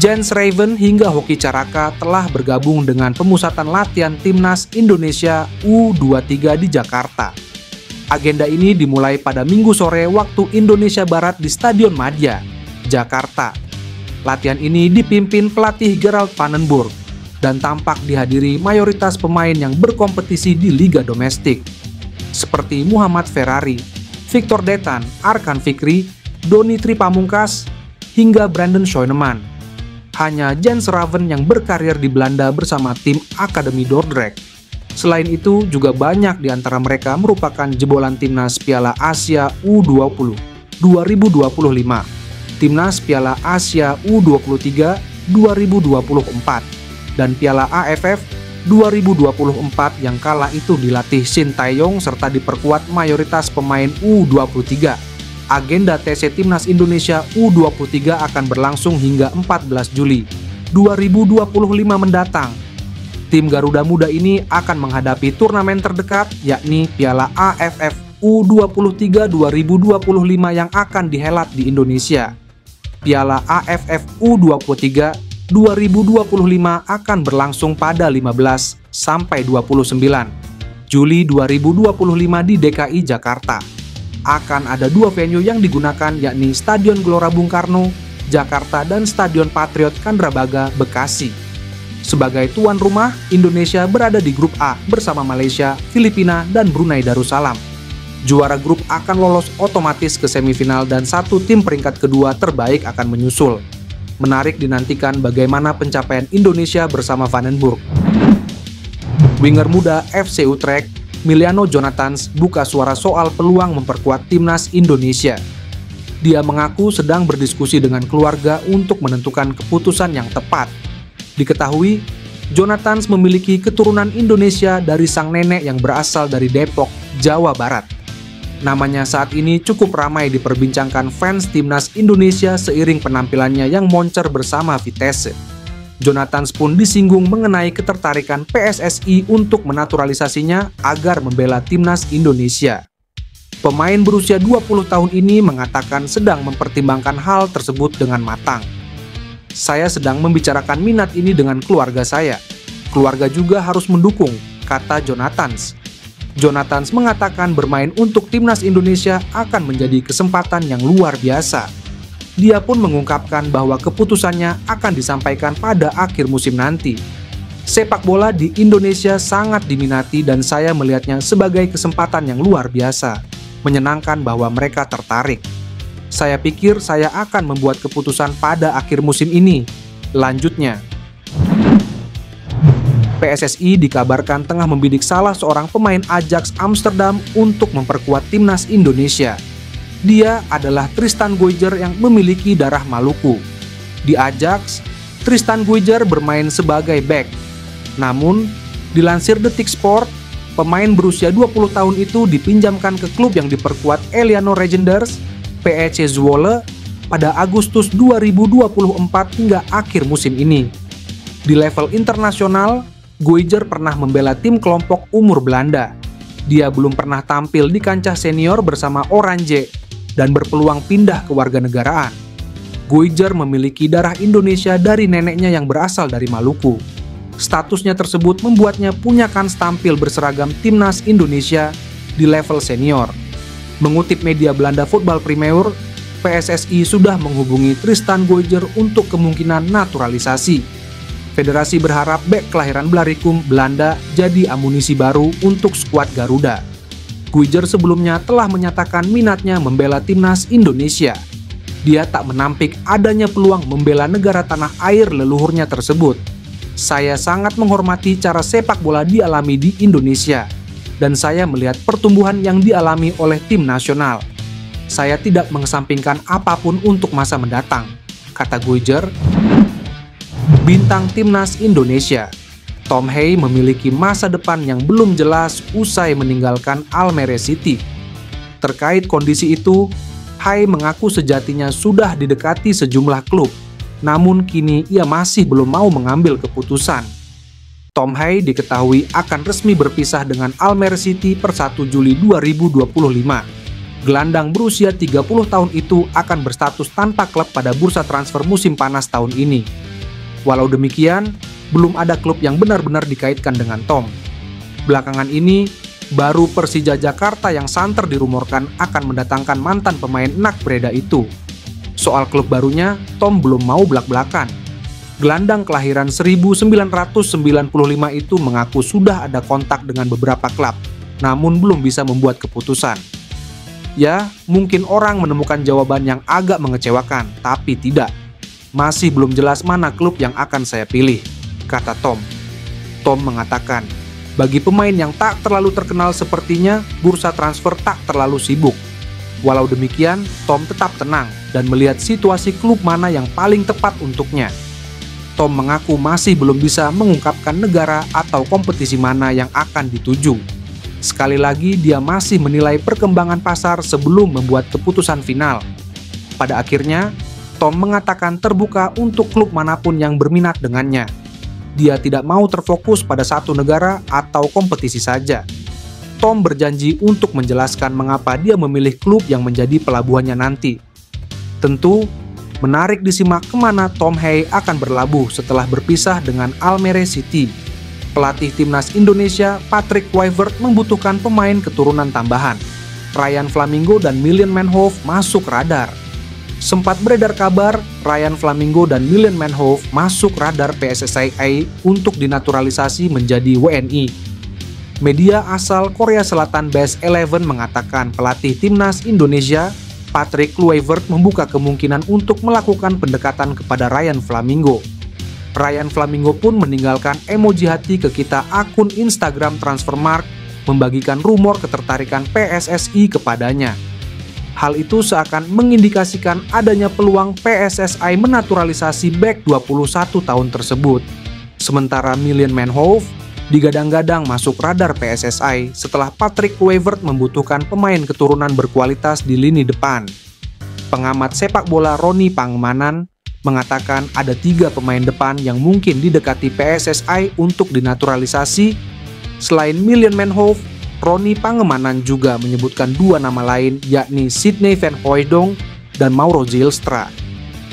Jens Raven hingga Hoki Caraka telah bergabung dengan pemusatan latihan Timnas Indonesia U23 di Jakarta. Agenda ini dimulai pada Minggu sore waktu Indonesia Barat di Stadion Madia, Jakarta. Latihan ini dipimpin pelatih Gerald Vandenburg dan tampak dihadiri mayoritas pemain yang berkompetisi di liga domestik, seperti Muhammad Ferrari, Victor Detan, Arkan Fikri, Doni Tripamungkas, hingga Brandon Scheuneman. Hanya Jens Raven yang berkarir di Belanda bersama tim Akademi Dordrecht. Selain itu, juga banyak di antara mereka merupakan jebolan Timnas Piala Asia U20 2025, Timnas Piala Asia U23 2024, dan Piala AFF 2024 yang kala itu dilatih Shin Tae-yong serta diperkuat mayoritas pemain U23. Agenda TC Timnas Indonesia U23 akan berlangsung hingga 14 Juli 2025 mendatang. Tim Garuda Muda ini akan menghadapi turnamen terdekat, yakni Piala AFF U23 2025 yang akan dihelat di Indonesia. Piala AFF U23 2025 akan berlangsung pada 15 sampai 29 Juli 2025 di DKI Jakarta. Akan ada dua venue yang digunakan, yakni Stadion Gelora Bung Karno, Jakarta, dan Stadion Patriot Candrabaga, Bekasi. Sebagai tuan rumah, Indonesia berada di grup A bersama Malaysia, Filipina, dan Brunei Darussalam. Juara grup akan lolos otomatis ke semifinal dan satu tim peringkat kedua terbaik akan menyusul. Menarik dinantikan bagaimana pencapaian Indonesia bersama Vandenburg. Winger muda FC Utrecht, Miliano Jonathans, buka suara soal peluang memperkuat timnas Indonesia. Dia mengaku sedang berdiskusi dengan keluarga untuk menentukan keputusan yang tepat. Diketahui, Jonathans memiliki keturunan Indonesia dari sang nenek yang berasal dari Depok, Jawa Barat. Namanya saat ini cukup ramai diperbincangkan fans timnas Indonesia seiring penampilannya yang moncer bersama Vitesse. Jonathans pun disinggung mengenai ketertarikan PSSI untuk menaturalisasinya agar membela timnas Indonesia. Pemain berusia 20 tahun ini mengatakan sedang mempertimbangkan hal tersebut dengan matang. Saya sedang membicarakan minat ini dengan keluarga saya. Keluarga juga harus mendukung, kata Jonathans. Jonathans mengatakan bermain untuk timnas Indonesia akan menjadi kesempatan yang luar biasa. Dia pun mengungkapkan bahwa keputusannya akan disampaikan pada akhir musim nanti. Sepak bola di Indonesia sangat diminati dan saya melihatnya sebagai kesempatan yang luar biasa. Menyenangkan bahwa mereka tertarik. Saya pikir saya akan membuat keputusan pada akhir musim ini. Lanjutnya, PSSI dikabarkan tengah membidik salah seorang pemain Ajax Amsterdam untuk memperkuat timnas Indonesia. Dia adalah Tristan Guyger yang memiliki darah Maluku. Di Ajax, Tristan Guyger bermain sebagai bek. Namun, dilansir Detik Sport, pemain berusia 20 tahun itu dipinjamkan ke klub yang diperkuat Eleanor Regenders, PEC Zwolle, pada Agustus 2024 hingga akhir musim ini. Di level internasional, Guyger pernah membela tim kelompok umur Belanda. Dia belum pernah tampil di kancah senior bersama Oranje dan berpeluang pindah ke warganegaraan. Guyger memiliki darah Indonesia dari neneknya yang berasal dari Maluku. Statusnya tersebut membuatnya punya kans tampil berseragam timnas Indonesia di level senior. Mengutip media Belanda Football Premier, PSSI sudah menghubungi Tristan Guyger untuk kemungkinan naturalisasi. Federasi berharap bek kelahiran Blaricum, Belanda jadi amunisi baru untuk skuad Garuda. Guyger sebelumnya telah menyatakan minatnya membela timnas Indonesia. Dia tak menampik adanya peluang membela negara tanah air leluhurnya tersebut. Saya sangat menghormati cara sepak bola dialami di Indonesia. Dan saya melihat pertumbuhan yang dialami oleh tim nasional. Saya tidak mengesampingkan apapun untuk masa mendatang, kata Guyger. Bintang timnas Indonesia, Tom Hay memiliki masa depan yang belum jelas usai meninggalkan Almere City. Terkait kondisi itu, Hay mengaku sejatinya sudah didekati sejumlah klub, namun kini ia masih belum mau mengambil keputusan. Tom Hay diketahui akan resmi berpisah dengan Almere City per 1 Juli 2025. Gelandang berusia 30 tahun itu akan berstatus tanpa klub pada bursa transfer musim panas tahun ini. Walau demikian, belum ada klub yang benar-benar dikaitkan dengan Tom. Belakangan ini, baru Persija Jakarta yang santer dirumorkan akan mendatangkan mantan pemain Nakbreda itu. Soal klub barunya, Tom belum mau belak-belakan. Gelandang kelahiran 1995 itu mengaku sudah ada kontak dengan beberapa klub, namun belum bisa membuat keputusan. Ya, mungkin orang menemukan jawaban yang agak mengecewakan, tapi tidak. Masih belum jelas mana klub yang akan saya pilih, kata Tom. Tom mengatakan, bagi pemain yang tak terlalu terkenal sepertinya, bursa transfer tak terlalu sibuk. Walau demikian, Tom tetap tenang dan melihat situasi klub mana yang paling tepat untuknya. Tom mengaku masih belum bisa mengungkapkan negara atau kompetisi mana yang akan dituju. Sekali lagi, dia masih menilai perkembangan pasar sebelum membuat keputusan final. Pada akhirnya, Tom mengatakan terbuka untuk klub manapun yang berminat dengannya. Dia tidak mau terfokus pada satu negara atau kompetisi saja. Tom berjanji untuk menjelaskan mengapa dia memilih klub yang menjadi pelabuhannya nanti. Tentu, menarik disimak kemana Tom Hay akan berlabuh setelah berpisah dengan Almere City. Pelatih timnas Indonesia, Patrick Kluivert, membutuhkan pemain keturunan tambahan. Ryan Flamingo dan Milan Manhoef masuk radar. Sempat beredar kabar Ryan Flamingo dan Milan Manhoef masuk radar PSSI untuk dinaturalisasi menjadi WNI. Media asal Korea Selatan Best 11 mengatakan pelatih timnas Indonesia, Patrick Kluivert, membuka kemungkinan untuk melakukan pendekatan kepada Ryan Flamingo. Ryan Flamingo pun meninggalkan emoji hati ke kita akun Instagram Transfermarkt, membagikan rumor ketertarikan PSSI kepadanya. Hal itu seakan mengindikasikan adanya peluang PSSI menaturalisasi bek 21 tahun tersebut. Sementara Milan Manhoef digadang-gadang masuk radar PSSI setelah Patrick Kluivert membutuhkan pemain keturunan berkualitas di lini depan. Pengamat sepak bola Roni Pangemanan mengatakan ada 3 pemain depan yang mungkin didekati PSSI untuk dinaturalisasi. Selain Milan Manhoef, Roni Pangemanan juga menyebutkan 2 nama lain, yakni Sidney Van Hooijdonk dan Mauro Zylstra.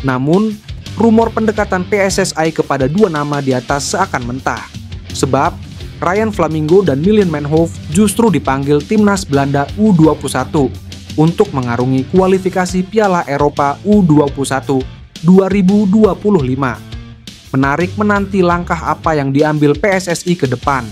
Namun, rumor pendekatan PSSI kepada 2 nama di atas seakan mentah. Sebab, Ryan Flamingo dan Milan Manhoef justru dipanggil timnas Belanda U21 untuk mengarungi kualifikasi Piala Eropa U21 2025. Menarik menanti langkah apa yang diambil PSSI ke depan.